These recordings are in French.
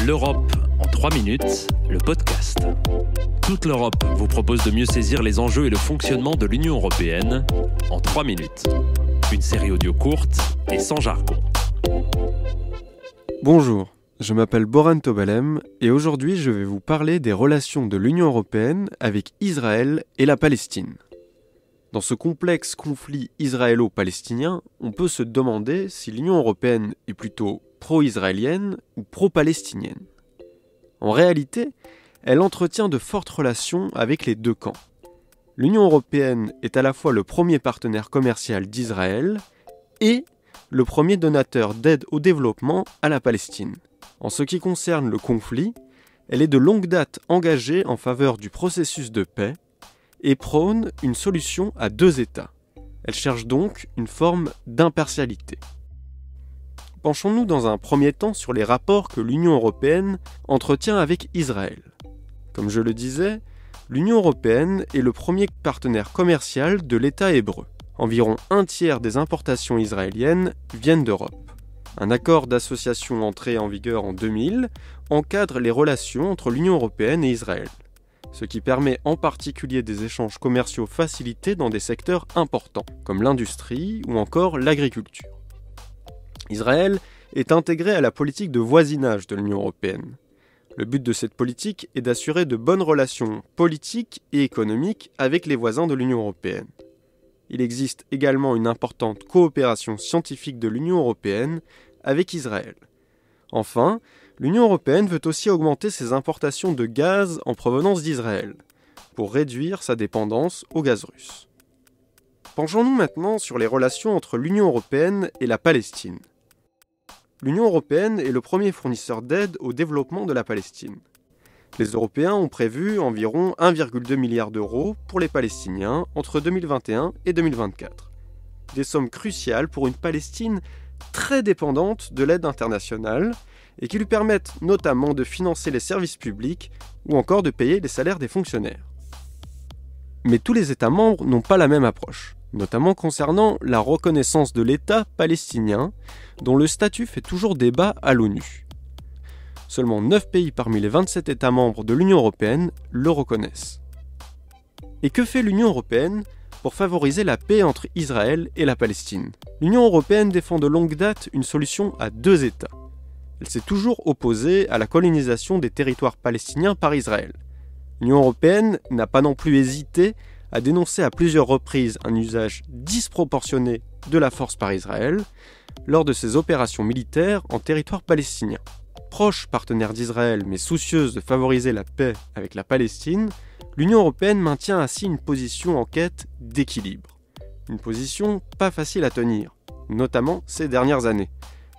L'Europe en 3 minutes, le podcast. Toute l'Europe vous propose de mieux saisir les enjeux et le fonctionnement de l'Union européenne en 3 minutes. Une série audio courte et sans jargon. Bonjour, je m'appelle Boran Tobalem et aujourd'hui je vais vous parler des relations de l'Union européenne avec Israël et la Palestine. Dans ce complexe conflit israélo-palestinien, on peut se demander si l'Union européenne est plutôt pro-israélienne ou pro-palestinienne. En réalité, elle entretient de fortes relations avec les deux camps. L'Union européenne est à la fois le premier partenaire commercial d'Israël et le premier donateur d'aide au développement à la Palestine. En ce qui concerne le conflit, elle est de longue date engagée en faveur du processus de paix et prône une solution à deux États. Elle cherche donc une forme d'impartialité. Penchons-nous dans un premier temps sur les rapports que l'Union européenne entretient avec Israël. Comme je le disais, l'Union européenne est le premier partenaire commercial de l'État hébreu. Environ un tiers des importations israéliennes viennent d'Europe. Un accord d'association entré en vigueur en 2000 encadre les relations entre l'Union européenne et Israël, ce qui permet en particulier des échanges commerciaux facilités dans des secteurs importants, comme l'industrie ou encore l'agriculture. Israël est intégré à la politique de voisinage de l'Union européenne. Le but de cette politique est d'assurer de bonnes relations politiques et économiques avec les voisins de l'Union européenne. Il existe également une importante coopération scientifique de l'Union européenne avec Israël. Enfin, l'Union européenne veut aussi augmenter ses importations de gaz en provenance d'Israël, pour réduire sa dépendance au gaz russe. Penchons-nous maintenant sur les relations entre l'Union européenne et la Palestine. L'Union européenne est le premier fournisseur d'aide au développement de la Palestine. Les Européens ont prévu environ 1,2 milliard d'euros pour les Palestiniens entre 2021 et 2024. Des sommes cruciales pour une Palestine très dépendante de l'aide internationale et qui lui permettent notamment de financer les services publics ou encore de payer les salaires des fonctionnaires. Mais tous les États membres n'ont pas la même approche, notamment concernant la reconnaissance de l'État palestinien, dont le statut fait toujours débat à l'ONU. Seulement 9 pays parmi les 27 États membres de l'Union européenne le reconnaissent. Et que fait l'Union européenne pour favoriser la paix entre Israël et la Palestine? L'Union européenne défend de longue date une solution à deux États. Elle s'est toujours opposée à la colonisation des territoires palestiniens par Israël. L'Union européenne n'a pas non plus hésité à dénoncer à plusieurs reprises un usage disproportionné de la force par Israël lors de ses opérations militaires en territoire palestinien. Proche partenaire d'Israël mais soucieuse de favoriser la paix avec la Palestine, l'Union européenne maintient ainsi une position en quête d'équilibre. Une position pas facile à tenir, notamment ces dernières années.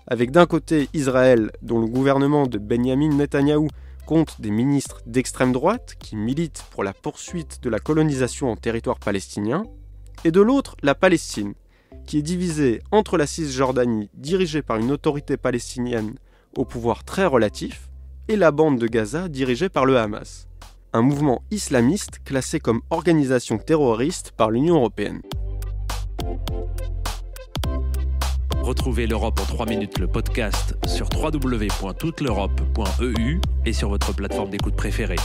Avec d'un côté Israël, dont le gouvernement de Benyamin Netanyahou compte des ministres d'extrême droite qui militent pour la poursuite de la colonisation en territoire palestinien, et de l'autre la Palestine, qui est divisée entre la Cisjordanie dirigée par une autorité palestinienne au pouvoir très relatif, et la bande de Gaza dirigée par le Hamas, un mouvement islamiste classé comme organisation terroriste par l'Union européenne. Retrouvez l'Europe en 3 minutes, le podcast sur www.touteleurope.eu et sur votre plateforme d'écoute préférée.